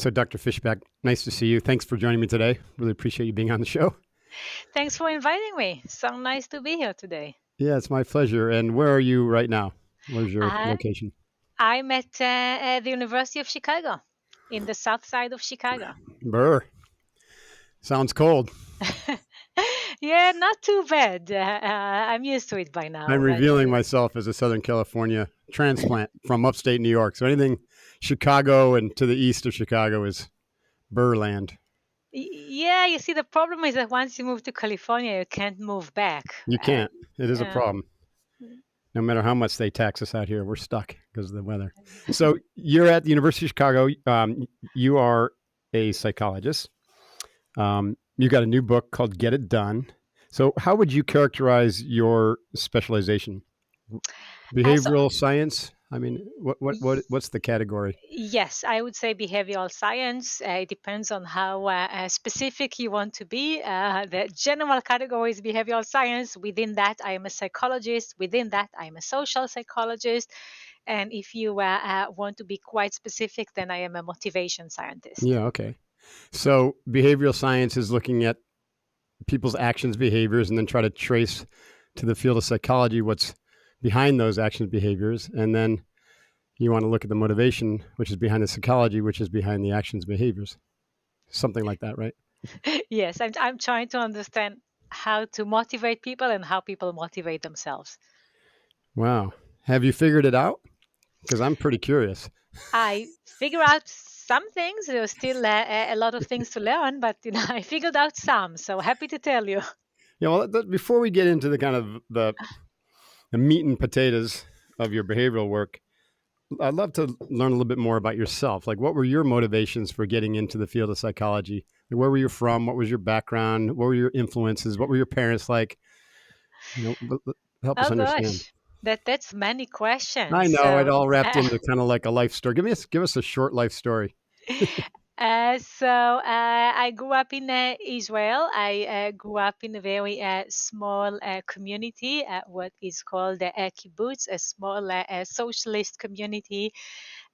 So, Dr. Fishbach, nice to see you. Thanks for joining me today. Really appreciate you being on the show. Thanks for inviting me. So nice to be here today. Yeah, it's my pleasure. And where are you right now? Where's your I, location? I'm at the University of Chicago, in the south side of Chicago. Burr. Sounds cold. Yeah, not too bad. I'm used to it by I'm now. But revealing myself as a Southern California transplant from upstate New York. So anything Chicago and to the east of Chicago is Burrland. yeah, you see, the problem is that once you move to California, you can't move back. You can't. It is a Uh, problem. No matter how much they tax us out here, we're stuck because of the weather. So you're at the University of Chicago. You are a psychologist. You got a new book called Get It Done. So how would you characterize your specialization? so Behavioral science? I mean, what's the category? Yes, I would say behavioral science. It depends on how specific you want to be. The general category is behavioral science. Within that, I am a psychologist. Within that, I am a social psychologist. And if you want to be quite specific, then I am a motivation scientist. Yeah, okay. So behavioral science is looking at people's actions, behaviors, and then try to trace to the field of psychology what's behind those actions, behaviors, and then you want to look at the motivation, which is behind the psychology, which is behind the actions, behaviors, something like that, right? Yes, I'm trying to understand how to motivate people and how people motivate themselves. Wow. Have you figured it out? Because I'm pretty curious. I figure out some things. There's still a lot of things to learn, but I figured out some. So happy to tell you. Yeah. Well, before we get into the kind of the meat and potatoes of your behavioral work, I'd love to learn a little bit more about yourself. Like, what were your motivations for getting into the field of psychology? Where were you from? What was your background? What were your influences? What were your parents like? Help us Oh understand. gosh, that's many I questions. know it So. all wrapped into kind of like a life story. Give us a short life story. I grew up in Israel. I grew up in a very small community, what is called a kibbutz, a small socialist community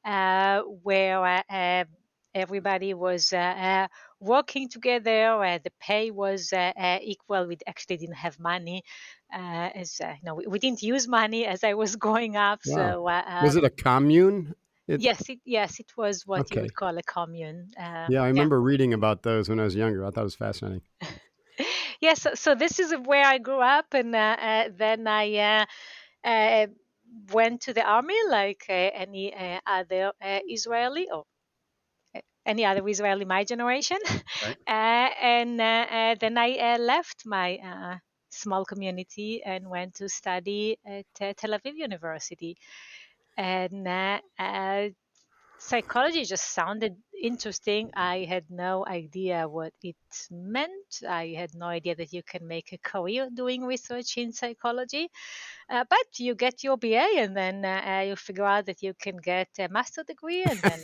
where everybody was working together. The pay was equal. We actually didn't have money, as we didn't use money as I was growing up. Wow. So Was it a commune? yes, it was what you Okay. would call a commune. Yeah, I Yeah. remember reading about those when I was younger. I thought it was fascinating. Yes, so this is where I grew up, and then I uh, went to the army like any other Israeli or any other Israeli my generation. Right. And then I left my small community and went to study at Tel Aviv University. And psychology just sounded interesting. I had no idea what it meant. I had no idea that you can make a career doing research in psychology. But you get your BA, and then you figure out that you can get a master degree, and then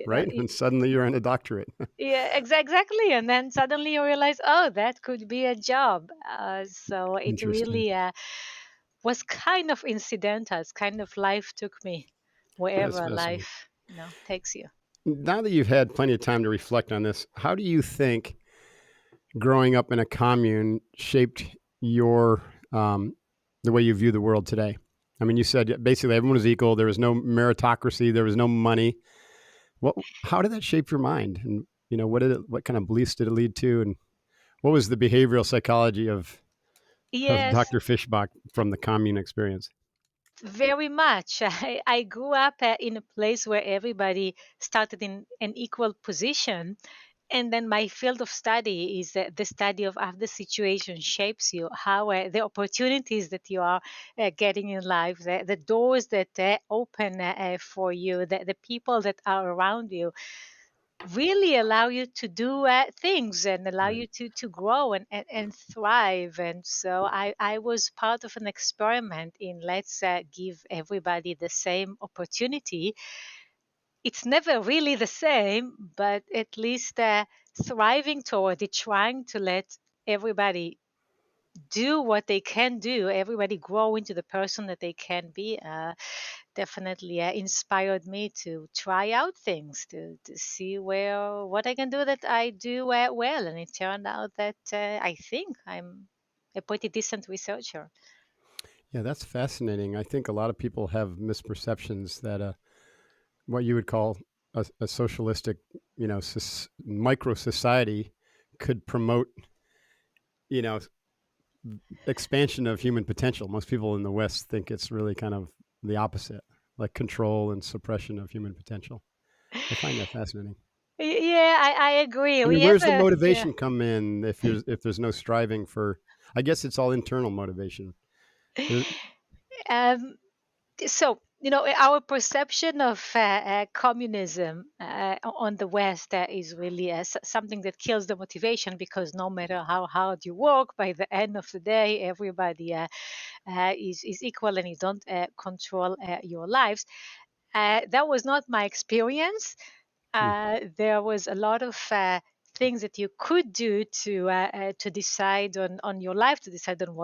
Right. And suddenly you're in a doctorate. yeah, exactly. And then suddenly you realize, oh, that could be a job. So it Interesting. really was kind of incidental. It's kind of life took me That's wherever fascinating. life, takes you. Now that you've had plenty of time to reflect on this, how do you think growing up in a commune shaped your the way you view the world today? I mean, you said basically everyone was equal. There was no meritocracy. There was no money. How did that shape your mind? And what kind of beliefs did it lead to? And what was the behavioral psychology of Yes, Dr. Fishbach from the commune experience? very much. I grew up in a place where everybody started in an equal position. And then my field of study is the study of how the situation shapes you, how the opportunities that you are getting in life, the doors that open for you, the people that are around you really allow you to do things and allow Right. you to grow and thrive. And so I was part of an experiment in let's give everybody the same opportunity. It's never really the same, but at least thriving toward it, trying to let everybody do what they can do, everybody grow into the person that they can be. definitely inspired me to try out things to see where what I can do that I do well. And it turned out that I think I'm a pretty decent researcher. Yeah, that's fascinating. I think a lot of people have misperceptions that what you would call a socialistic, micro society could promote, you know, expansion of human potential. Most people in the West think it's really kind of the opposite, like control and suppression of human potential. I find that fascinating. Yeah, I agree. I mean, We where's the ever, yeah. motivation come in if there's no striving for? I guess it's all internal motivation. There, Um, so our perception of communism on the West is really something that kills the motivation, because no matter how hard you work, by the end of the day everybody is equal, and you don't control your lives. That was not my experience. hmm, There was a lot of things that you could do to decide on your life, to decide on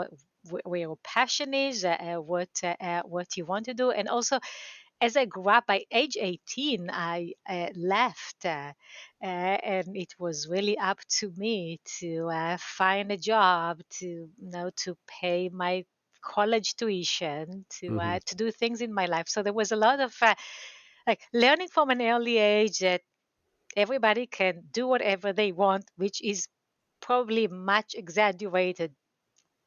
where your passion is, what you want to do. And also, as I grew up, by age 18, I left, and it was really up to me to find a job, to pay my college tuition, hmm. to do things in my life. So there was a lot of like learning from an early age that everybody can do whatever they want, which is probably much exaggerated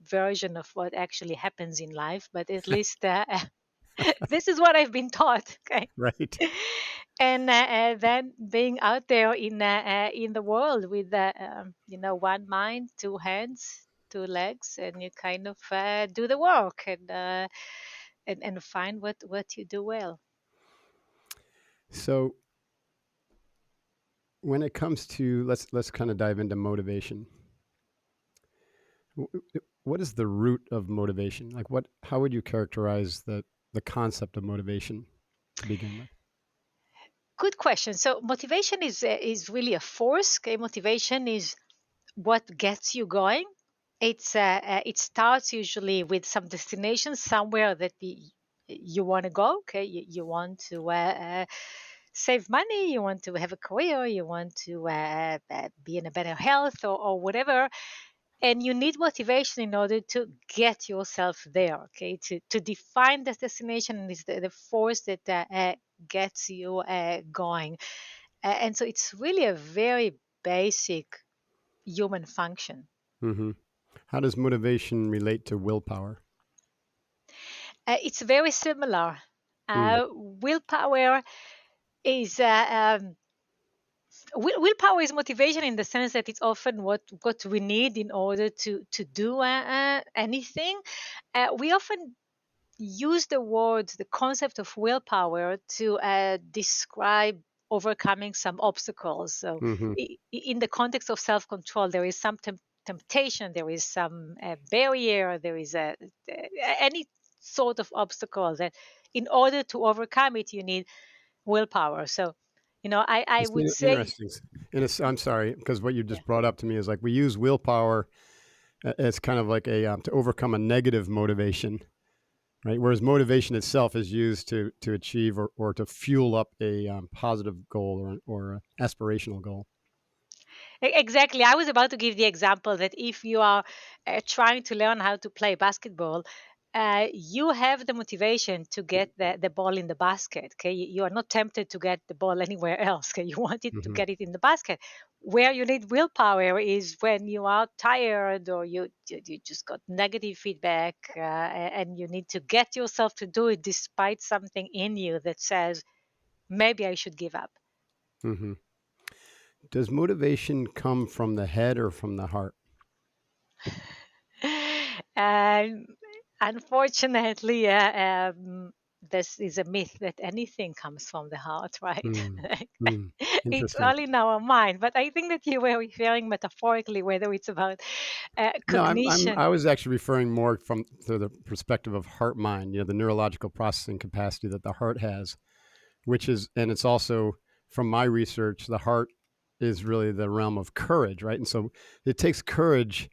version of what actually happens in life, but at least this is what I've been taught. Okay. Right. And then being out there in the world with one mind, two hands, two legs, and you kind of do the work, and find what you do well. So when it comes to let's kind of dive into motivation. What is the root of motivation? Like what? How would you characterize the concept of motivation to begin with? Good question. So motivation is really a force. Okay, motivation is what gets you going. It starts usually with some destination somewhere that you want to go. Okay, you want to save money, you want to have a career, you want to be in a better health, or whatever, and you need motivation in order to get yourself there. Okay, to define this destination is the force that gets you going. And so it's really a very basic human function. Hmm. How does motivation relate to willpower? It's very similar. Mm, Willpower is willpower is motivation in the sense that it's often what we need in order to do anything. We often use the concept of willpower to describe overcoming some obstacles. So, hmm. in the context of self control, there is some temptation, there is some barrier, there is any sort of obstacle that, in order to overcome it, you need willpower. So, I It's would say, interesting. I'm sorry, because what you yeah. just brought up to me is like we use willpower as kind of like a to overcome a negative motivation, right? Whereas motivation itself is used to achieve or to fuel up a positive goal or a aspirational goal. Exactly. I was about to give the example that if you are trying to learn how to play basketball, you have the motivation to get the ball in the basket. Okay, you are not tempted to get the ball anywhere else. Okay, you want it to Hmm. get it in the basket. Where you need willpower is when you are tired, or you just got negative feedback, and you need to get yourself to do it despite something in you that says maybe I should give up. Hmm. Does motivation come from the head or from the heart? And unfortunately, this is a myth that anything comes from the heart, right? Mm, mm. It's Interesting. all in our mind. But I think that you were referring metaphorically, whether it's about No, cognition. I was actually referring more from to the perspective of heart mind. The neurological processing capacity that the heart has, which is, and it's also from my research, the heart is really the realm of courage, right? And so it takes courage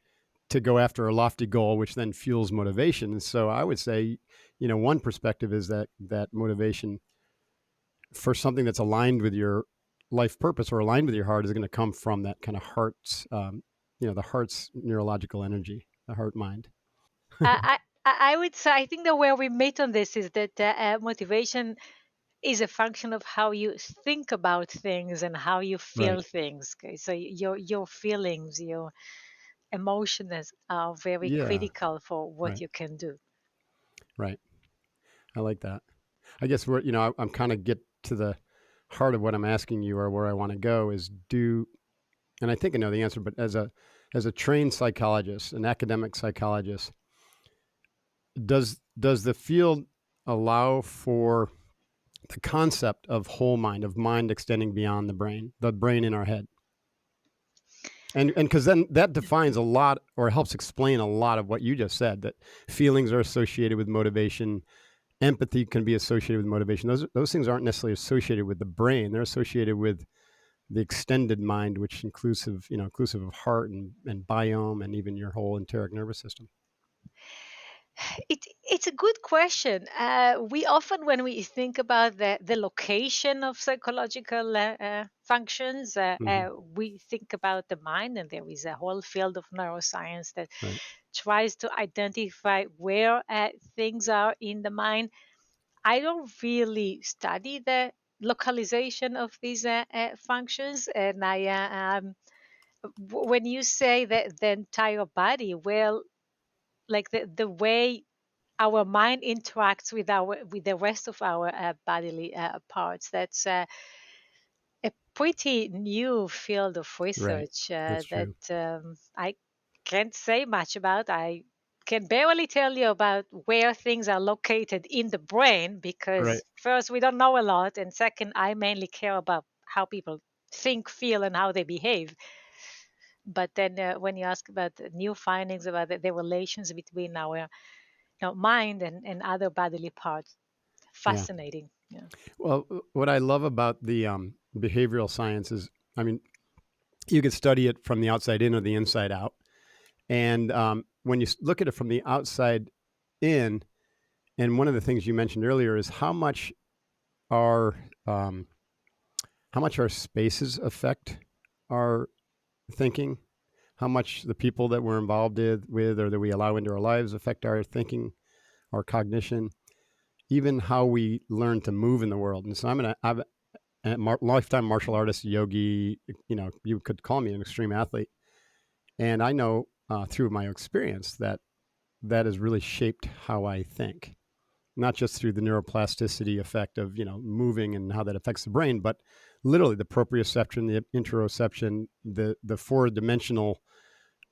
to go after a lofty goal, which then fuels motivation. And so I would say one perspective is that motivation for something that's aligned with your life purpose or aligned with your heart is going to come from that kind of heart's, the heart's neurological energy, the heart mind. I would say I think that where we meet on this is that motivation is a function of how you think about things and how you Right. feel things. Okay, so your feelings, your emotions are very Yeah. critical for what Right. you can do. Right. I like that. I guess I'm kind of get to the heart of what I'm asking you, or where I want to go is and I think I know the answer, but as a trained psychologist, an academic psychologist, does the field allow for the concept of whole mind, of mind extending beyond the brain in our head? And because then that defines a lot, or helps explain a lot of what you just said, that feelings are associated with motivation, empathy can be associated with motivation. Those things aren't necessarily associated with the brain. They're associated with the extended mind, which inclusive of heart and biome and even your whole enteric nervous system. It's a good question. We often, when we think about the location of psychological functions, Hmm. we think about the mind, and there is a whole field of neuroscience that Right. tries to identify where things are in the mind. I don't really study the localization of these functions, and when you say that the entire body, well, like the way our mind interacts with the rest of our bodily parts. That's a pretty new field of Right. research That's that true. I can't say much about. I can barely tell you about where things are located in the brain Right. because first we don't know a lot, and second I mainly care about how people think, feel, and how they behave. But then when you ask about the new findings about the relations between our mind and other bodily parts. Yeah. Fascinating. Yeah. Well, what I love about the behavioral science is, I mean, you can study it from the outside in or the inside out. And when you look at it from the outside in, and one of the things you mentioned earlier is our um, how much our spaces affect our thinking, how much the people that we're involved with or that we allow into our lives affect our thinking, our cognition, even how we learn to move in the world. And so I'm a lifetime martial artist, yogi. You could call me an extreme athlete, and I know through my experience that has really shaped how I think, not just through the neuroplasticity effect of moving and how that affects the brain, but literally the proprioception, the interoception, the four dimensional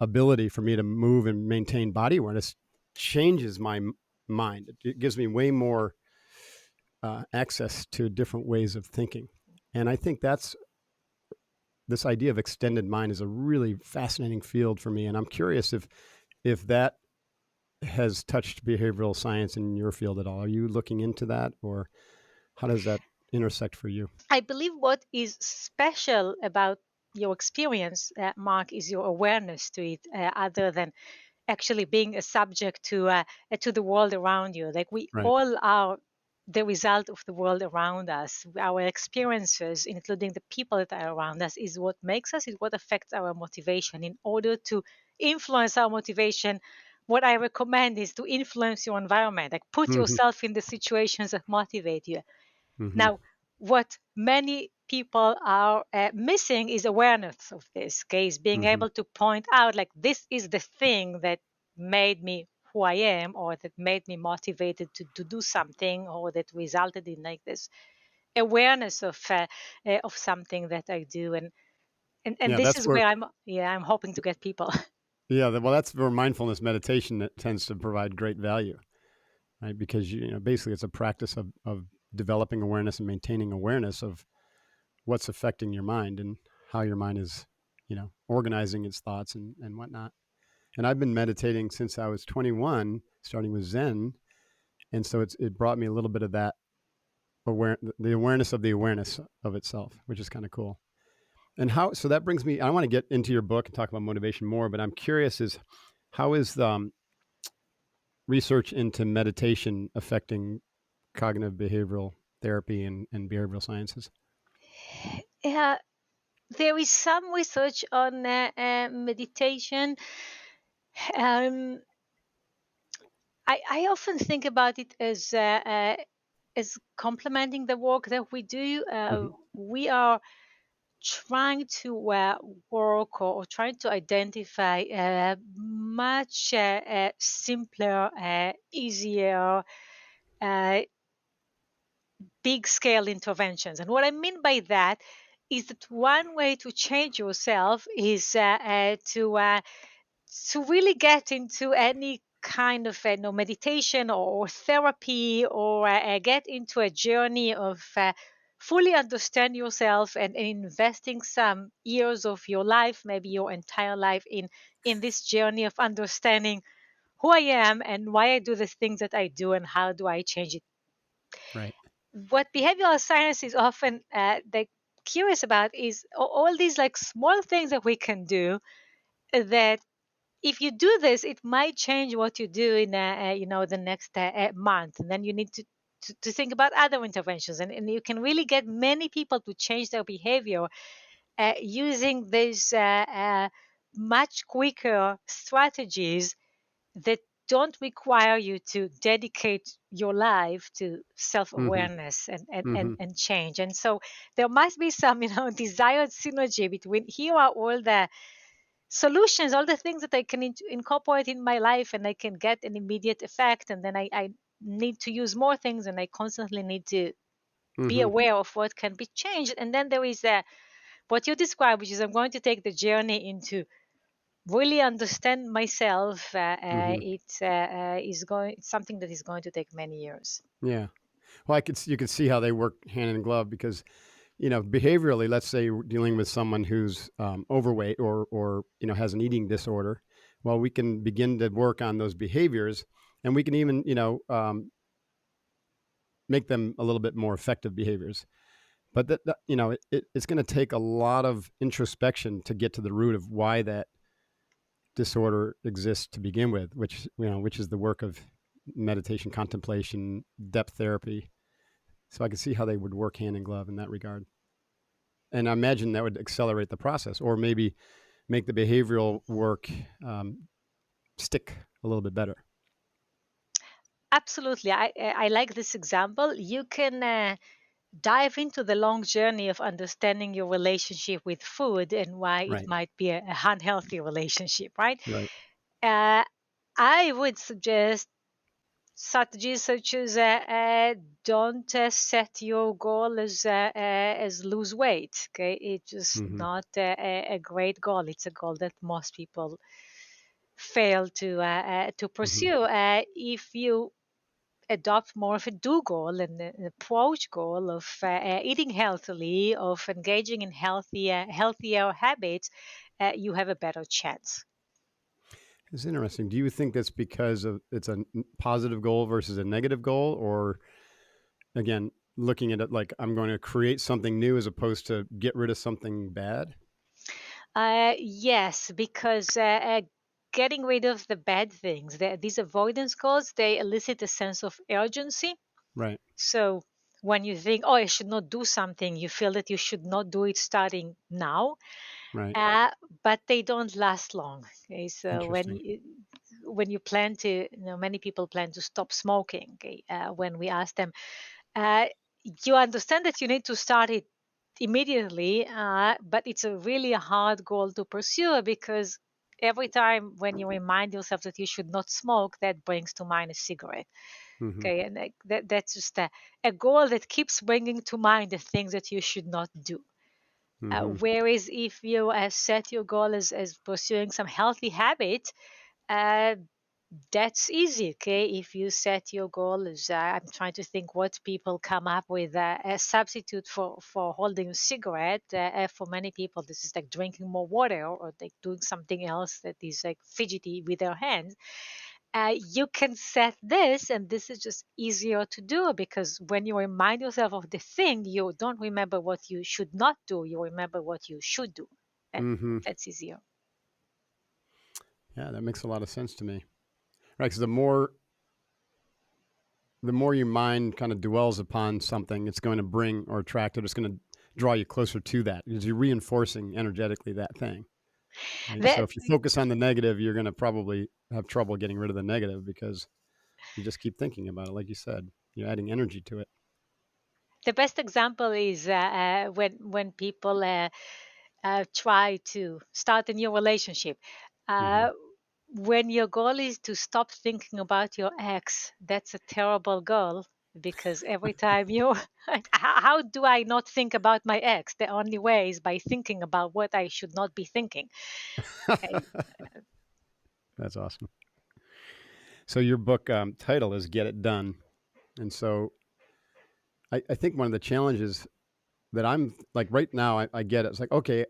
ability for me to move and maintain body awareness changes my mind. It gives me way more access to different ways of thinking, and I think that's this idea of extended mind is a really fascinating field for me. And I'm curious if that has touched behavioral science in your field at all. Are you looking into that, or how does that intersect for you? I believe what is special about your experience, Mark, is your awareness to it, other than actually being a subject to the world around you. Like we Right. all are the result of the world around us. Our experiences, including the people that are around us, is what makes us, is what affects our motivation. In order to influence our motivation, what I recommend is to influence your environment, like put Hmm. yourself in the situations that motivate you. Hmm. Now, what many people are missing is awareness of this case, being Hmm. able to point out, like, this is the thing that made me who I am, or that made me motivated to do something, or that resulted in like this awareness of something that I do. And Yeah, this that's is where. where I'm hoping to get people. Yeah, well, that's where mindfulness meditation that tends to provide great value, right? Because basically, it's a practice of developing awareness and maintaining awareness of what's affecting your mind and how your mind is, organizing its thoughts and whatnot. And I've been meditating since I was 21, starting with Zen, and so it brought me a little bit of that the awareness of the awareness of itself, which is kind of cool. And how so that brings me. I want to get into your book and talk about motivation more, but I'm curious is how is research into meditation affecting cognitive behavioral therapy and behavioral sciences? Yeah, there is some research on meditation. Um, I often think about it as complementing the work that we do. Hmm. We are trying to work or trying to identify much simpler, easier, uh, big scale interventions. And what I mean by that is that one way to change yourself is to really get into any kind of meditation or therapy or get into a journey of fully understand yourself and investing some years of your life, maybe your entire life, in this journey of understanding who I am and why I do the things that I do and how do I change it. Right. What behavioral science is often curious about is all these like small things that we can do that if you do this, it might change what you do in the next month, and then you need to think about other interventions, and you can really get many people to change their behavior using these much quicker strategies that don't require you to dedicate your life to Hmm. self-awareness Hmm. and change. And so there must be some desired synergy between here are all the solutions, all the things that I can incorporate in my life and I can get an immediate effect. And then I need to use more things and I constantly need to be Hmm. aware of what can be changed. And then there is what you describe, which is I'm going to take the journey into really understand myself. Hmm. It's something that is going to take many years. Yeah. Well, you could see how they work hand in glove because, behaviorally, let's say we're dealing with someone who's overweight or has an eating disorder. Well, we can begin to work on those behaviors, and we can even make them a little bit more effective behaviors. But it's going to take a lot of introspection to get to the root of why that disorder exists to begin with, which is the work of meditation, contemplation, depth therapy. So I can see how they would work hand in glove in that regard. And I imagine that would accelerate the process, or maybe make the behavioral work stick a little bit better. Absolutely. I like this example. You can dive into the long journey of understanding your relationship with food and why it Right. might be a unhealthy relationship, right? Right. Uh, I would suggest strategies such as don't set your goal as lose weight. Okay, it's just Hmm. not a great goal. It's a goal that most people fail to Hmm. pursue. If you adopt more of a do goal and an approach goal of eating healthily, of engaging in healthier habits, you have a better chance. It's interesting. Do you think that's because of it's a positive goal versus a negative goal, or again, looking at it like I'm going to create something new as opposed to get rid of something bad? Yes, because getting rid of the bad things, these avoidance goals, they elicit a sense of urgency. Right. So when you think, oh, I should not do something, you feel that you should not do it starting now. Right. Uh, but they don't last long. Okay, so Interesting. when you plan to, many people plan to stop smoking. Okay, when we ask them, uh, you understand that you need to start it immediately, but it's a really hard goal to pursue because every time when you remind yourself that you should not smoke, that brings to mind a cigarette. Hmm. Okay, and that's just a goal that keeps bringing to mind the things that you should not do. Hmm. Whereas if you set your goal as pursuing some healthy habit, uh, that's easy. Okay, if you set your goal as I'm trying to think what people come up with a substitute for holding a cigarette. For many people, this is like drinking more water or like doing something else that is like fidgety with their hands. You can set this, and this is just easier to do because when you remind yourself of the thing, you don't remember what you should not do, you remember what you should do. And Hmm. that's easier. Yeah, that makes a lot of sense to me. Right. Because the more the more your mind kind of dwells upon something, it's going to bring or attract it. It's going to draw you closer to that because you're reinforcing energetically that thing. Right? So The, if you focus on the negative, you're going to probably have trouble getting rid of the negative because you just keep thinking about it. Like you said, you're adding energy to it. the best example is when people try to start a new relationship. Hmm. Uh, when your goal is to stop thinking about your ex, that's a terrible goal because every time you, how do I not think about my ex? The only way is by thinking about what I should not be thinking. Okay. That's awesome. So your book title is "Get It Done," and so I think one of the challenges that I'm like right now, I get it. It's like, okay,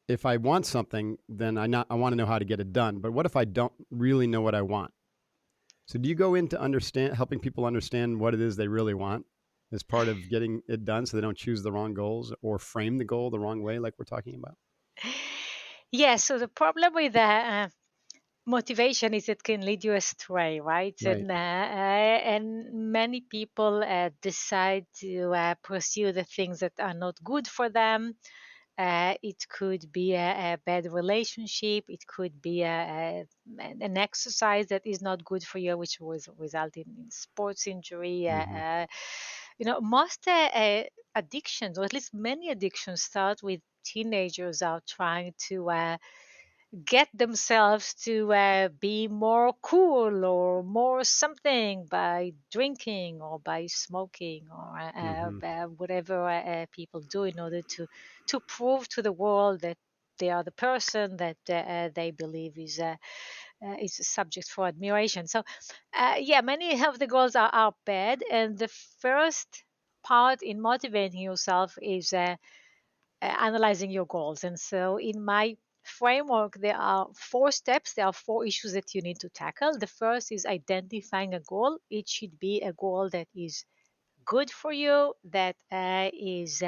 if I want something, then I want to know how to get it done. But what if I don't really know what I want? So do you go into understand helping people understand what it is they really want as part of getting it done so they don't choose the wrong goals or frame the goal the wrong way like we're talking about? Yeah, so the problem with motivation is it can lead you astray, right? Right. And many people decide to pursue the things that are not good for them. It could be a bad relationship. It could be an exercise that is not good for you, which was result in sports injury. Hmm. Most addictions, or at least many addictions, start with teenagers are trying to get themselves to be more cool or more something by drinking or by smoking or Hmm. whatever people do in order to prove to the world that they are the person that they believe is a subject for admiration. So, yeah, many of the goals are bad, and the first part in motivating yourself is analyzing your goals. And so, in my framework, there are 4 steps, there are 4 issues that you need to tackle. The first is identifying a goal. It should be a goal that is good for you, that is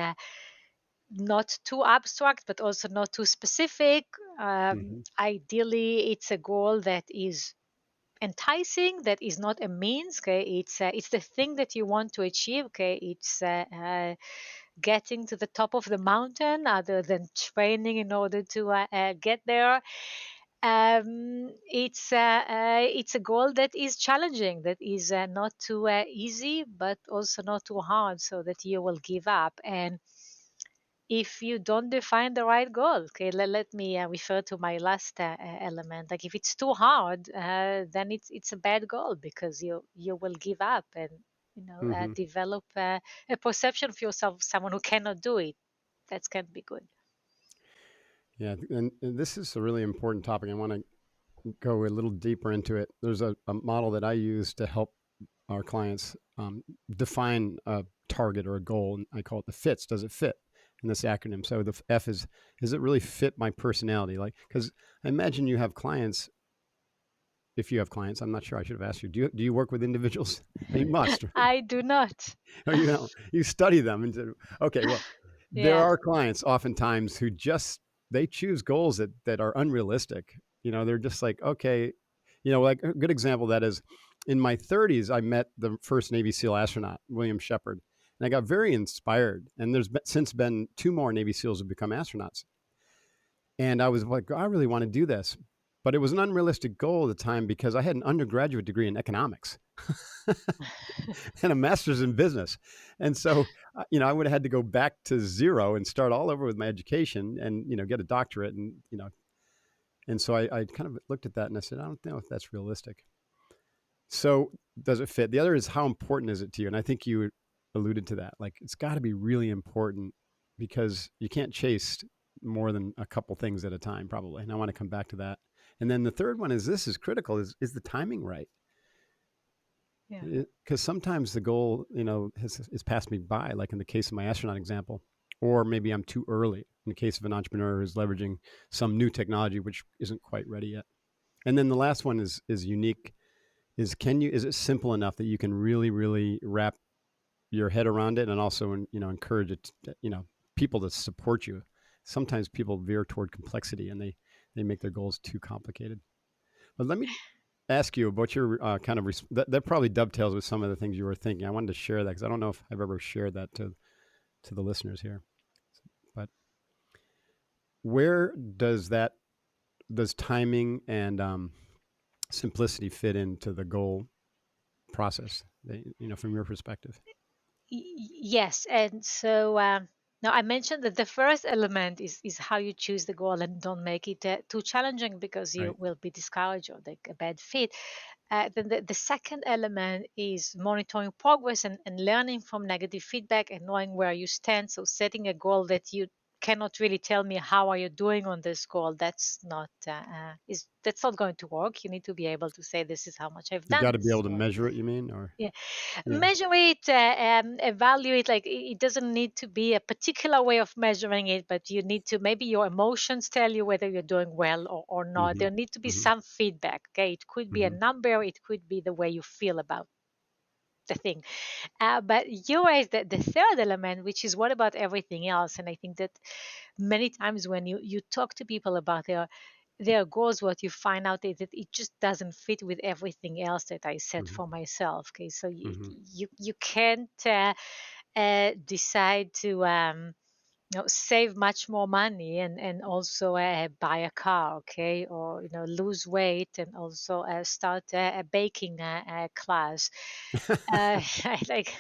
not too abstract, but also not too specific. Hmm. Ideally, it's a goal that is enticing, that is not a means. Okay, it's the thing that you want to achieve. Okay, it's getting to the top of the mountain other than training in order to get there. It's a goal that is challenging, that is not too easy, but also not too hard, so that you will give up. And if you don't define the right goal, okay, let me refer to my last element. Like if it's too hard, then it's a bad goal because you will give up and Hmm. develop a perception of yourself, someone who cannot do it. That can be good. Yeah, and this is a really important topic. I want to go a little deeper into it. There's a model that I use to help our clients define a target or a goal, and I call it the fits. Does it fit in this acronym? So the F is, does it really fit my personality? Like, because I imagine you have clients. If you have clients, I'm not sure. I should have asked you. Do you work with individuals? You must, right? I do not. Or you study them and okay. Well, there Yeah. are clients oftentimes who just they choose goals that are unrealistic. They're just like, okay, like a good example of that is in my 30s, I met the first Navy SEAL astronaut, William Shepard, and I got very inspired. And there's since been 2 more Navy SEALs who become astronauts. And I was like, I really want to do this. But it was an unrealistic goal at the time because I had an undergraduate degree in economics and a master's in business. And so, I would have had to go back to zero and start all over with my education and, get a doctorate. And so I kind of looked at that and I said, I don't know if that's realistic. So does it fit? The other is how important is it to you? And I think you alluded to that. Like it's got to be really important because you can't chase more than a couple things at a time, probably. And I want to come back to that. And then the third one is this is critical is the timing right? Yeah. Because sometimes the goal, has passed me by, like in the case of my astronaut example, or maybe I'm too early in the case of an entrepreneur who's leveraging some new technology which isn't quite ready yet. And then the last one is unique. Is it simple enough that you can really really wrap your head around it and also encourage it, people to support you. Sometimes people veer toward complexity and they make their goals too complicated. But ask you about your kind of that probably dovetails with some of the things you were thinking. I wanted to share that because I don't know if I've ever shared that to the listeners here. But where does timing and simplicity fit into the goal process? From your perspective, Yes, and so now I mentioned that the first element is how you choose the goal and don't make it too challenging because you right? will be discouraged or like a bad fit. Then the second element is monitoring progress and learning from negative feedback and knowing where you stand. So setting a goal that you cannot really tell me how are you doing on this goal, that's not going to work. You need to be able to say this is how much I've You done got to be this able to goal. measure it. You mean, or Yeah, yeah? measure it, evaluate. Like it doesn't need to be a particular way of measuring it, but you need to, maybe your emotions tell you whether you're doing well or not. Mm-hmm. There need to be Mm-hmm. some feedback. Okay, it could be a Mm-hmm. number, it could be the way you feel about the thing. But you raised the third element, which is what about everything else? And I think that many times when you talk to people about their goals, what you find out is that it just doesn't fit with everything else that I set Mm-hmm. for myself. Okay, so Mm-hmm. you can't decide to save much more money and also buy a car, okay, or lose weight and also start a baking class. Like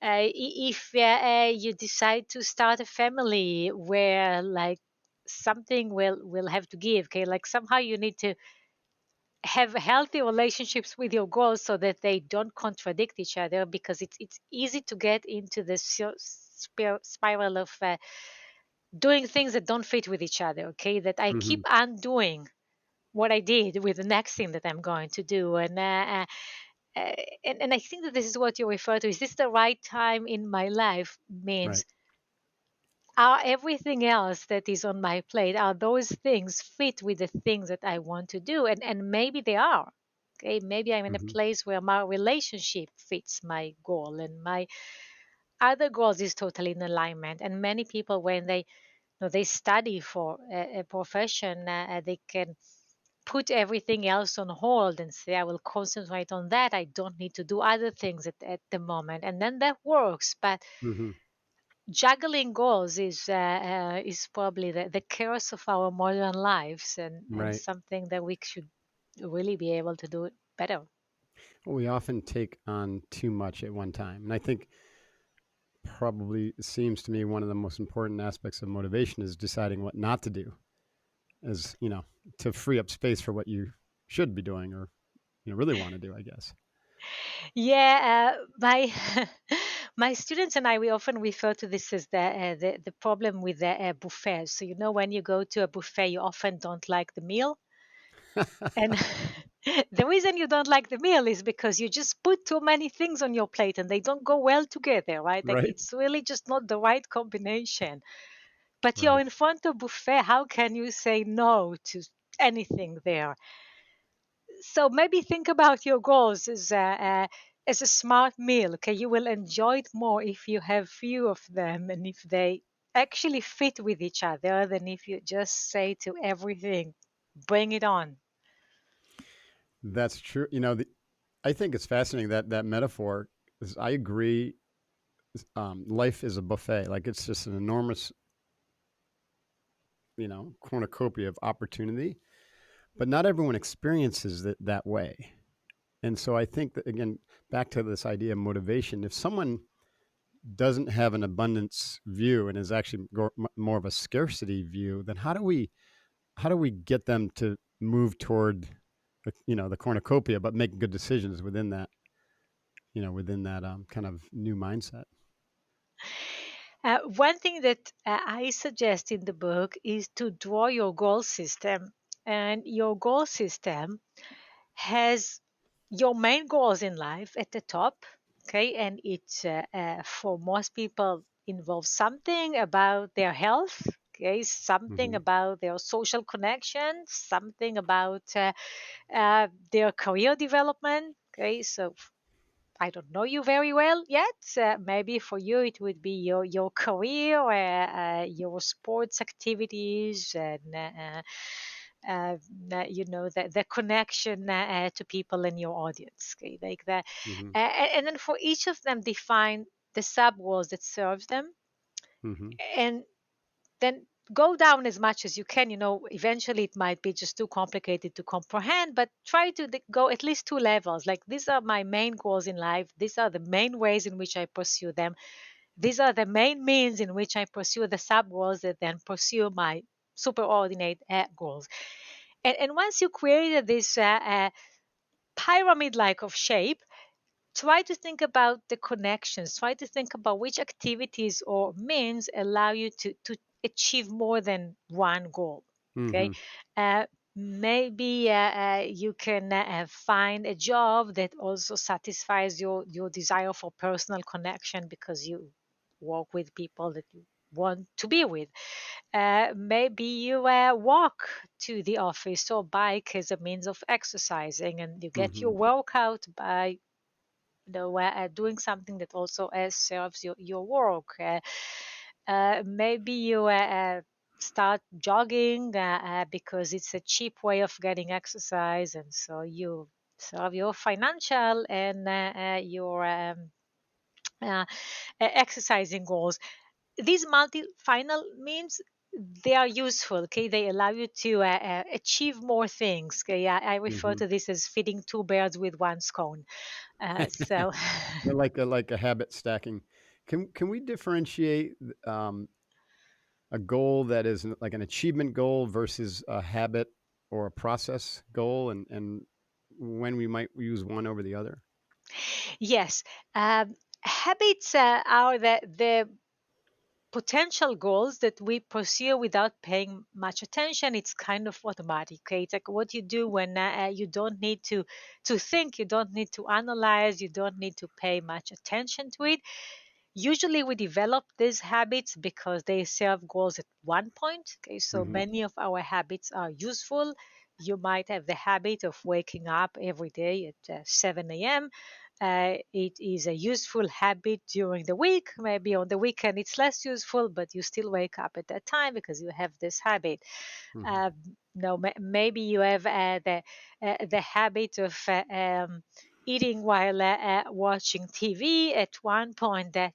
if you decide to start a family where like something will have to give, okay, like somehow you need to have healthy relationships with your goals so that they don't contradict each other, because it's easy to get into this spiral of doing things that don't fit with each other, okay, that I Mm-hmm. keep undoing what I did with the next thing that I'm going to do. Uh, and I think that this is what you refer to. Is this the right time in my life? Right. Means, are everything else that is on my plate, are those things fit with the things that I want to do? And maybe they are. Okay, maybe I'm in a Mm-hmm. place where my relationship fits my goal and my other goals is totally in alignment. And many people, when they study for a profession, they can put everything else on hold and say, I will concentrate on that. I don't need to do other things at the moment. And then that works. But Mm-hmm. juggling goals is probably the curse of our modern lives, and Right. something that we should really be able to do better. Well, we often take on too much at one time, and I think probably seems to me one of the most important aspects of motivation is deciding what not to do, as to free up space for what you should be doing or really want to do. I guess. Yeah, my my students and I, we often refer to this as the problem with the buffets. So when you go to a buffet, you often don't like the meal, and the reason you don't like the meal is because you just put too many things on your plate and they don't go well together, right? Like Right. it's really just not the right combination. But you're Right. in front of buffet. How can you say no to anything there? So maybe think about your goals as a smart meal. Okay, you will enjoy it more if you have few of them and if they actually fit with each other than if you just say to everything, "Bring it on." That's true. I think it's fascinating that metaphor. Is I agree. Life is a buffet. Like it's just an enormous, cornucopia of opportunity, but not everyone experiences it that way. And so I think that again, back to this idea of motivation. If someone doesn't have an abundance view and is actually more of a scarcity view, then how do we get them to move toward the cornucopia, but make good decisions within that kind of new mindset? One thing that I suggest in the book is to draw your goal system. And your goal system has your main goals in life at the top, okay? And it's for most people involves something about their health, okay? Something Hmm. about their social connections, something about their career development, okay? So I don't know you very well yet. Maybe for you it would be your career, your sports activities, and uh, the connection to people in your audience. Okay, like that, Mm-hmm. and then for each of them, define the sub goals that serves them, Mm-hmm. and then go down as much as you can. Eventually it might be just too complicated to comprehend, but try to go at least two levels. Like, these are my main goals in life, these are the main ways in which I pursue them, these are the main means in which I pursue the sub goals that then pursue my superordinate goals. And once you created this pyramid like of shape, try to think about the connections, try to think about which activities or means allow you to achieve more than one goal. Okay. Mm-hmm. uh, Maybe you can find a job that also satisfies your desire for personal connection because you work with people that you want to be with. Maybe you walk to the office or bike as a means of exercising, and you get Mm-hmm. your workout by doing something that also serves your work. Maybe you start jogging because it's a cheap way of getting exercise, and so you serve your financial and your uh, exercising goals. These multi-final means, they are useful. Okay, they allow you to achieve more things. Okay, I refer Mm-hmm. to this as feeding two birds with one scone. So They're like a habit stacking. Can we differentiate um, a goal that is like an achievement goal versus a habit or a process goal, and when we might use one over the other? yes, habits are the potential goals that we pursue without paying much attention. It's kind of automatic. Okay, it's like what you do when you don't need to think, you don't need to analyze, you don't need to pay much attention to it. Usually we develop these habits because they serve goals at one point. Okay, so Mm-hmm. many of our habits are useful. You might have the habit of waking up every day at 7 a.m. It is a useful habit during the week. Maybe on the weekend it's less useful, but you still wake up at that time because you have this habit. Mm-hmm. Uh, no, maybe you have the habit of eating while watching TV. At one point, that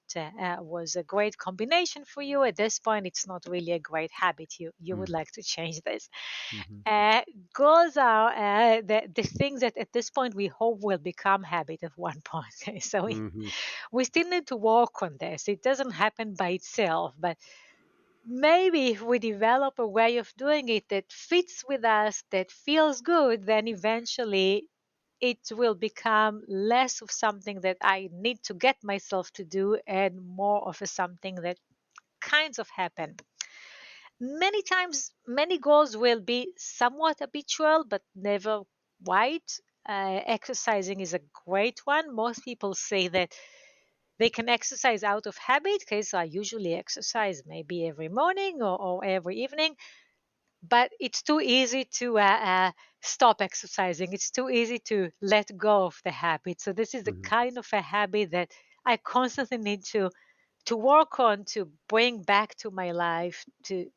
was a great combination for you. At this point, it's not really a great habit. You would like to change this. Mm-hmm. Uh, Goals are the things that at this point we hope will become habit at one point. So Mm-hmm. we still need to work on this. It doesn't happen by itself, but maybe if we develop a way of doing it that fits with us, that feels good, then eventually it will become less of something that I need to get myself to do and more of a something that kinds of happen. Many times, many goals will be somewhat habitual, but never quite. Exercising is a great one. Most people say that they can exercise out of habit. Okay, so I usually exercise maybe every morning or every evening, but it's too easy to stop exercising. It's too easy to let go of the habit. So this is the Mm-hmm. kind of a habit that I constantly need to work on, to bring back to my life, to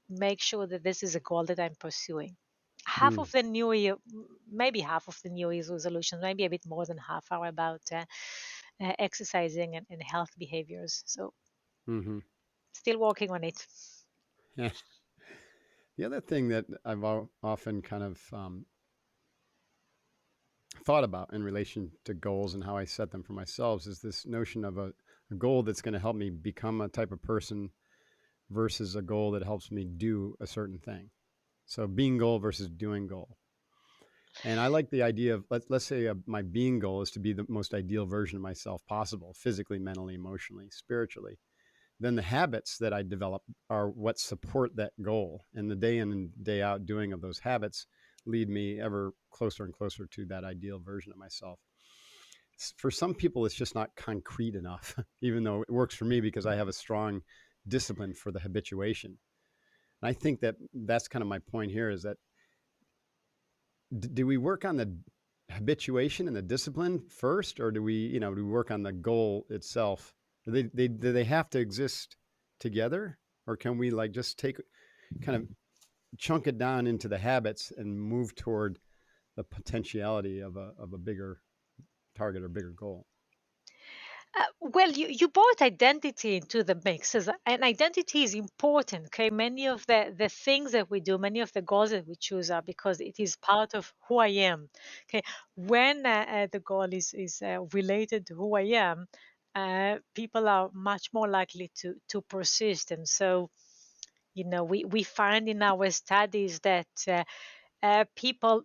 make sure that this is a goal that I'm pursuing. Half Mm-hmm. of the new year, maybe half of the new year's resolutions, maybe a bit more than half, are about exercising and health behaviors. So Mm-hmm. still working on it. Yeah. The other thing that I've often kind of thought about in relation to goals and how I set them for myself is this notion of a goal that's going to help me become a type of person versus a goal that helps me do a certain thing. So being goal versus doing goal. And I like the idea of let's say my being goal is to be the most ideal version of myself possible, physically, mentally, emotionally, spiritually. Then the habits that I develop are what support that goal. And the day in and day out doing of those habits lead me ever closer and closer to that ideal version of myself. For some people, it's just not concrete enough, even though it works for me because I have a strong discipline for the habituation. And I think that that's kind of my point here is that do we work on the habituation and the discipline first, or do we work on the goal itself? Do they have to exist together, or can we like just take kind of chunk it down into the habits and move toward the potentiality of a bigger target or bigger goal. Well, you brought identity into the mix, and identity is important. Okay, many of the things that we do, many of the goals that we choose are because it is part of who I am. Okay, when the goal is related to who I am, people are much more likely to persist. And so, we find in our studies that people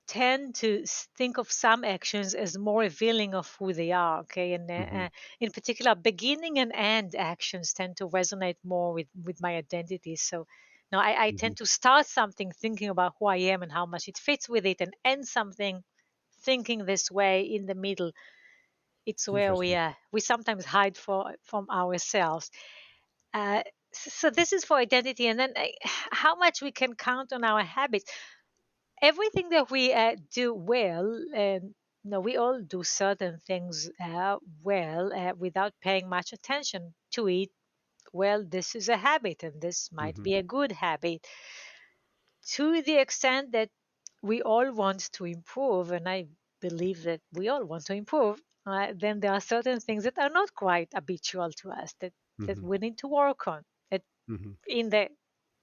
tend to think of some actions as more revealing of who they are. Okay, and Mm-hmm. in particular, beginning and end actions tend to resonate more with my identity. So now I Mm-hmm. tend to start something thinking about who I am and how much it fits with it, and end something thinking this way in the middle. It's where Interesting. we sometimes hide from ourselves. uh, so this is for identity, and then how much we can count on our habits. Everything that we do well, and we all do certain things well without paying much attention to it. Well, this is a habit, and this might Mm-hmm. be a good habit to the extent that we all want to improve, and I believe that we all want to improve. Then there are certain things that are not quite habitual to us that Mm-hmm. we need to work on. That Mm-hmm. in the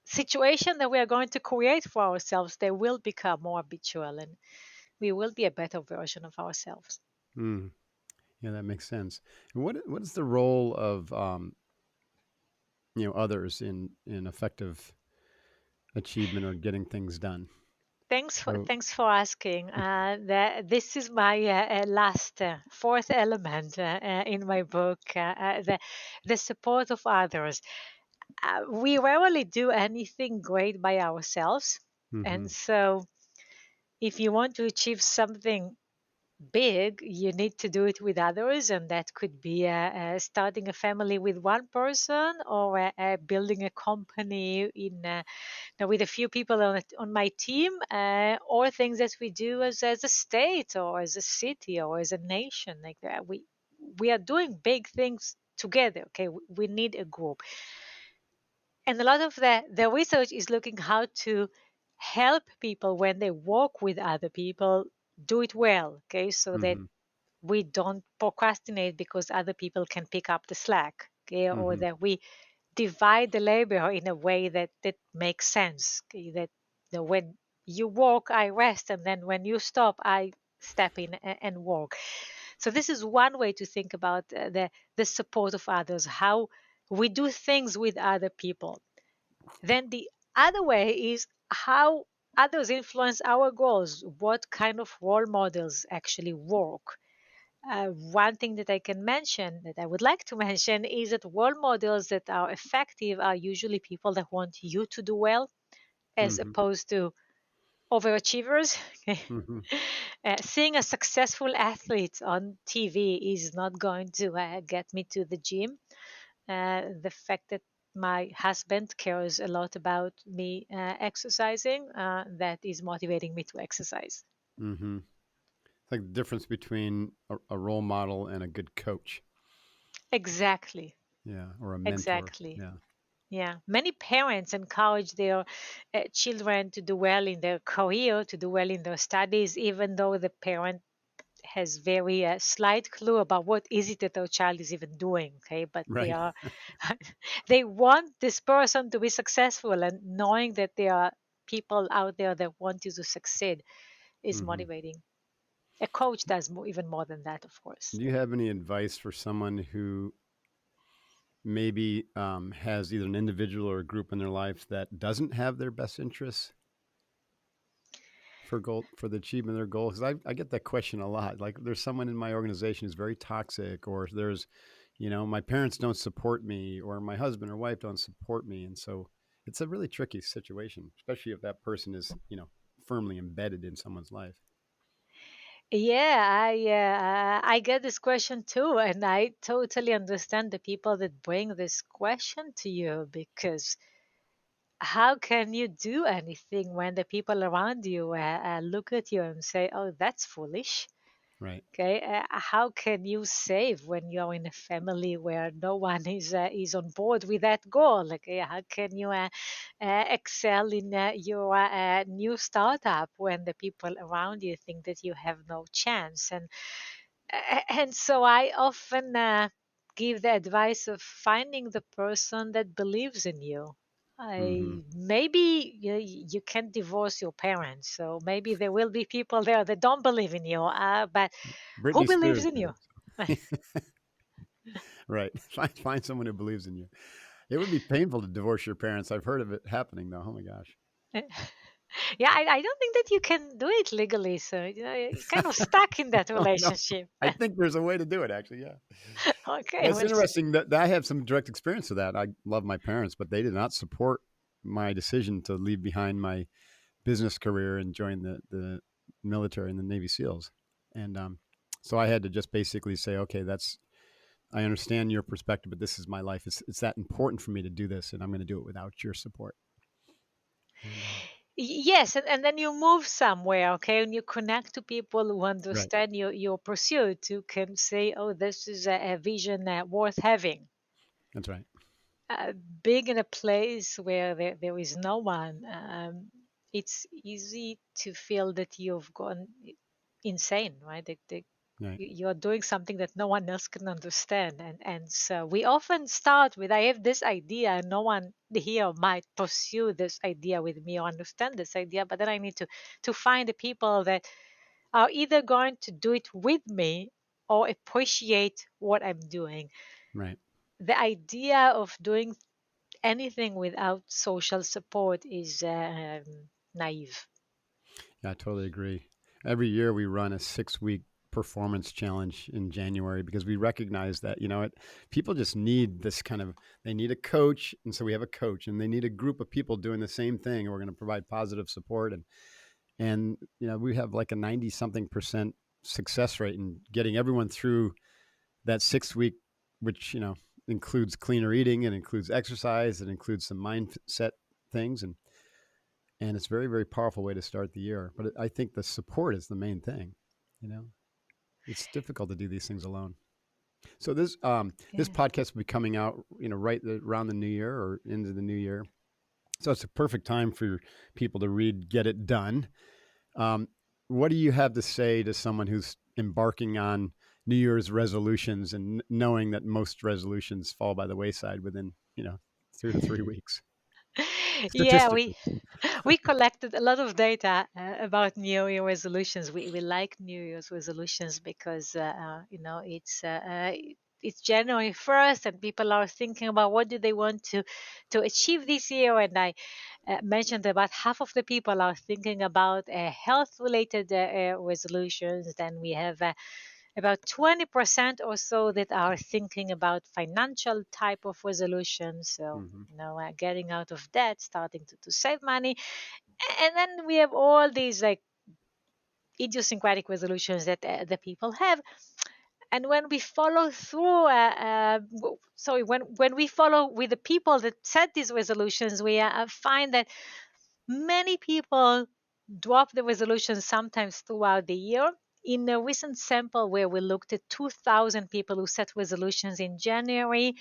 situation that we are going to create for ourselves, they will become more habitual, and we will be a better version of ourselves. Mm. Yeah, that makes sense. And what is the role of others in effective achievement or getting things done? So, Thanks for asking. This is my last fourth element in my book, the support of others. We rarely do anything great by ourselves, mm-hmm. and so if you want to achieve something big, you need to do it with others, and that could be starting a family with one person, or building a company with a few people on my team, or things that we do as a state, or as a city, or as a nation. Like that, we are doing big things together. Okay, we need a group, and a lot of the research is looking how to help people when they work with other people do it well. Okay, so that Mm-hmm. we don't procrastinate because other people can pick up the slack. Okay, or Mm-hmm. that we divide the labor in a way that makes sense. Okay, that when you walk, I rest, and then when you stop, I step in and walk. So this is one way to think about the support of others, how we do things with other people. Then the other way is how others influence our goals. What kind of role models actually work? One thing that I can mention, that I would like to mention, is that role models that are effective are usually people that want you to do well, as Mm-hmm. opposed to overachievers. Mm-hmm. Seeing a successful athlete on TV is not going to get me to the gym. The fact that my husband cares a lot about me exercising, that is motivating me to exercise. Mm-hmm. It's like the difference between a role model and a good coach. Exactly. Yeah, or a mentor. Exactly. Yeah. Yeah, many parents encourage their children to do well in their career, to do well in their studies, even though the parent has very slight clue about what is it that their child is even doing. Okay, but they Right. are they want this person to be successful, and knowing that there are people out there that want you to succeed is Mm-hmm. motivating. A coach does even more than that, of course. Do you have any advice for someone who maybe has either an individual or a group in their life that doesn't have their best interests for the achievement of their goal? Because I get that question a lot. Like, there's someone in my organization who's very toxic, or there's, my parents don't support me, or my husband or wife don't support me, and so it's a really tricky situation, especially if that person is firmly embedded in someone's life. Yeah, I get this question too, and I totally understand the people that bring this question to you, because how can you do anything when the people around you look at you and say, "Oh, that's foolish"? Right. Okay, how can you save when you're in a family where no one is on board with that goal? Like, how can you excel in your new startup when the people around you think that you have no chance? And so I often give the advice of finding the person that believes in you. Hmm. I maybe you can't divorce your parents, so maybe there will be people there that don't believe in you. But who Britney believes Spears in did you? it. Right. Find someone who believes in you. It would be painful to divorce your parents. I've heard of it happening though. Oh my gosh. Yeah, I don't think that you can do it legally, so you're kind of stuck in that Oh no. relationship. I think there's a way to do it actually. Yeah. Okay, That's we'll see. interesting that I have some direct experience of that. I love my parents, but they did not support my decision to leave behind my business career and join the military and the Navy SEALs. And so I had to just basically say, okay, that's I understand your perspective, but this is my life. It's that important for me to do this, and I'm going to do it without your support. And Yes, and then you move somewhere, okay, and you connect to people who right, understand your pursuit, who can say, "Oh, this is a vision worth having." that's right. Being in a place where there is no one, it's easy to feel that you've gone insane, right? Right, You're doing something that no one else can understand, and so we often start with, "I have this idea, and no one here might pursue this idea with me or understand this idea, but then I need to find the people that are either going to do it with me or appreciate what I'm doing." right. The idea of doing anything without social support is naive. Yeah, I totally agree. Every year we run a 6 week performance challenge in January because we recognize that people just need this kind of they need a coach, and so we have a coach, and they need a group of people doing the same thing, and we're going to provide positive support, and we have like a 90 something percent success rate in getting everyone through that 6 week, which includes cleaner eating, and includes exercise, and includes some mindset things, and it's a very, very powerful way to start the year. But I think the support is the main thing. You know, it's difficult to do these things alone. So this Yeah. podcast will be coming out, right around the new year or into the new year. So it's a perfect time for people to read "Get It Done." Um, what do you have to say to someone who's embarking on New Year's resolutions and knowing that most resolutions fall by the wayside within 2 to 3 weeks, Yeah, statistically? we collected a lot of data about New Year resolutions. We like New Year's resolutions because it's January 1st, and people are thinking about what do they want to achieve this year. And I mentioned about half of the people are thinking about health related resolutions. Then we have about 20% or so that are thinking about financial type of resolutions. So, Hmm. getting out of debt, starting to save money. And then we have all these like idiosyncratic resolutions that the people have. And when we follow through, sorry, when we follow with the people that set these resolutions, we find that many people drop the resolutions sometimes throughout the year. In a recent sample where we looked at 2,000 people who set resolutions in January,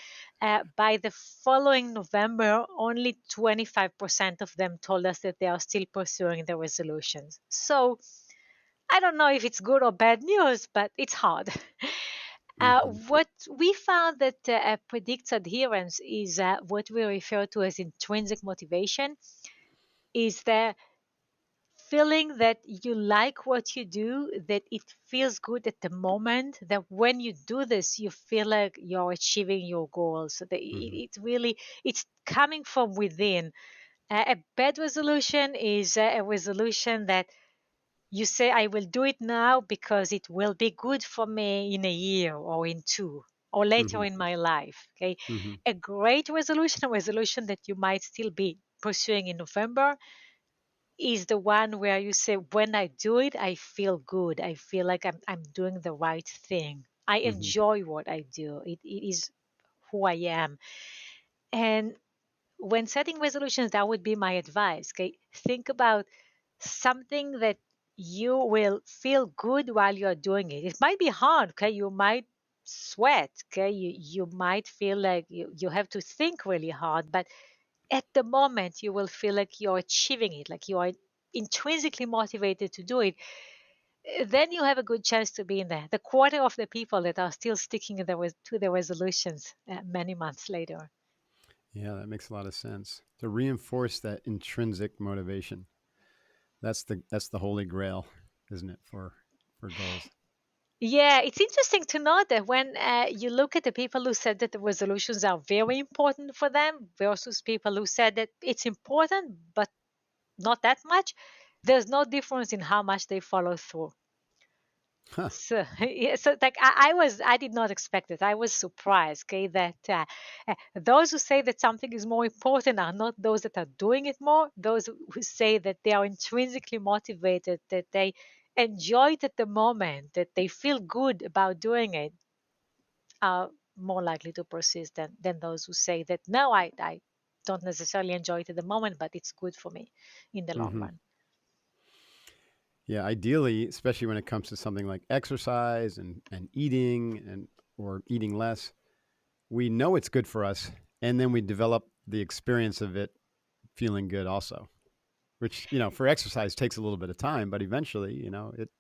by the following November, only 25% of them told us that they are still pursuing the resolutions. So I don't know if it's good or bad news, but it's hard. Hmm. What we found that predicts adherence is what we refer to as intrinsic motivation, is the feeling that you like what you do, that it feels good at the moment, that when you do this, you feel like you're achieving your goals. So that Hmm. it really, it's coming from within. A bad resolution is a resolution that you say, I will do it now because it will be good for me in a year or in two or later Hmm. in my life. Okay. Hmm. A great resolution, a resolution that you might still be pursuing in November, is the one where you say, when I do it, I feel good. I feel like I'm doing the right thing. I Hmm. enjoy what I do. It is who I am. And when setting resolutions, that would be my advice. Okay. Think about something that you will feel good while you're doing it. It might be hard, okay? You might sweat, okay? You might feel like you have to think really hard, but at the moment you will feel like you're achieving it, like you are intrinsically motivated to do it. Then you have a good chance to be in there. The quarter of the people that are still sticking to their resolutions many months later. Yeah, that makes a lot of sense. To reinforce that intrinsic motivation. That's the holy grail, isn't it, for goals? Yeah, it's interesting to note that when you look at the people who said that the resolutions are very important for them versus people who said that it's important, but not that much, there's no difference in how much they follow through. Huh. So, yeah, so like I did not expect it. I was surprised, okay, that those who say that something is more important are not those that are doing it more. Those who say that they are intrinsically motivated, that they enjoy it at the moment, that they feel good about doing it, are more likely to persist than those who say that no, I don't necessarily enjoy it at the moment, but it's good for me in the long Hmm. run. Yeah, ideally, especially when it comes to something like exercise and eating and or eating less, we know it's good for us, and then we develop the experience of it feeling good also. Which for exercise takes a little bit of time, but eventually,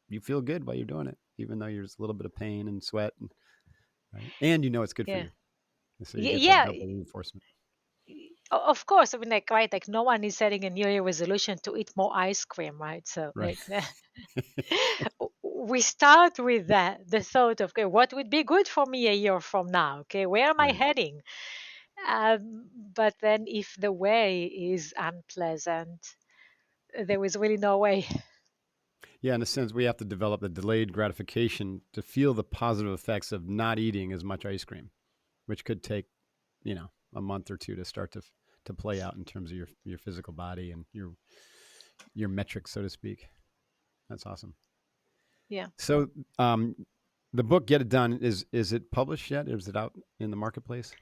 you feel good while you're doing it, even though there's a little bit of pain and sweat, right? And it's good for Yeah. you, so you get that Yeah, double reinforcement. of course. I mean, like, right, like no one is setting a New Year resolution to eat more ice cream, right? So, Right. like, we start with that, the thought of, okay, what would be good for me a year from now? Okay, where am I Right. heading? But then, if the way is unpleasant, there is really no way. Yeah, in a sense, we have to develop the delayed gratification to feel the positive effects of not eating as much ice cream, which could take, a month or two to start to play out in terms of your physical body and your metrics, so to speak. That's awesome. Yeah. So, the book "Get It Done" is it published yet? Is it out in the marketplace?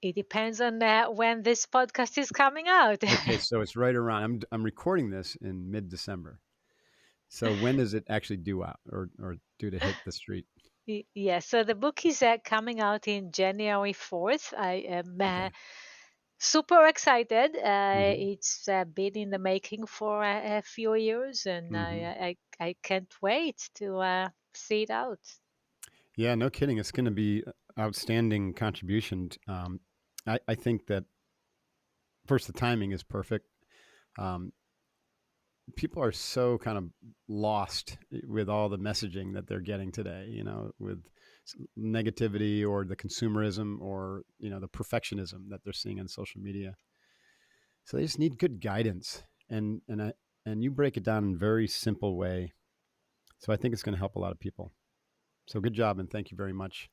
It depends on when this podcast is coming out. Okay, so it's right around. I'm recording this in mid December. So when does it actually due out or due to hit the street? Yeah, so the book is coming out in January 4th. I am Okay. super excited. Hmm. It's been in the making for a few years, and Hmm. I can't wait to see it out. Yeah, no kidding. It's going to be outstanding contribution. I think that first the timing is perfect. Um, People are so kind of lost with all the messaging that they're getting today. With negativity or the consumerism or the perfectionism that they're seeing on social media. So they just need good guidance, and you break it down in a very simple way. So I think it's going to help a lot of people. So good job, and thank you very much.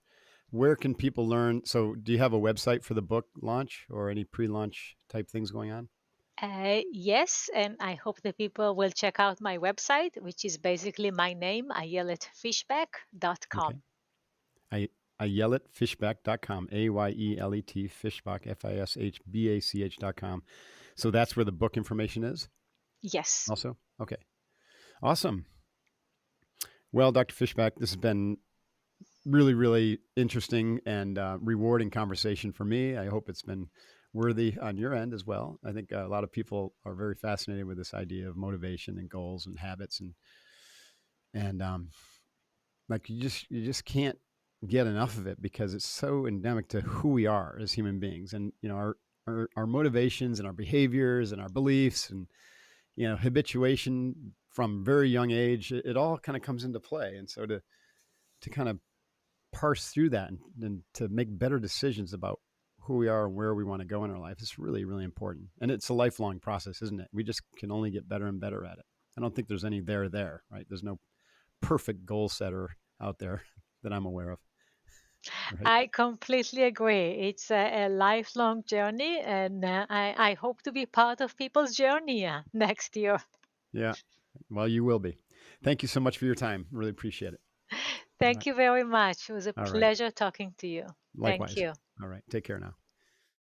Where can people learn? So, do you have a website for the book launch or any pre-launch type things going on? Yes, and I hope the people will check out my website, which is basically my name, ayeletfishbach.com. Okay. I ayeletfishbach.com, Ayelet Fishbach, Fishbach.com. So that's where the book information is Yes. also? Okay. Awesome. Well, Dr. Fishbach, this has been really, really interesting and rewarding conversation for me. I hope it's been worthy on your end as well. I think a lot of people are very fascinated with this idea of motivation and goals and habits, and like you just can't get enough of it because it's so endemic to who we are as human beings, and our motivations and our behaviors and our beliefs and habituation from very young age. It all kind of comes into play, and so to kind of parse through that and to make better decisions about who we are and where we want to go in our life is really, really important. And it's a lifelong process, isn't it? We just can only get better and better at it. I don't think there's any there, right? There's no perfect goal setter out there that I'm aware of, right? I completely agree. It's a lifelong journey, and I hope to be part of people's journey next year. Yeah. Well, you will be. Thank you so much for your time. Really appreciate it. All Thank right. you very much. It was a All right. pleasure talking to you. Thank Likewise. you. All right. Take care now.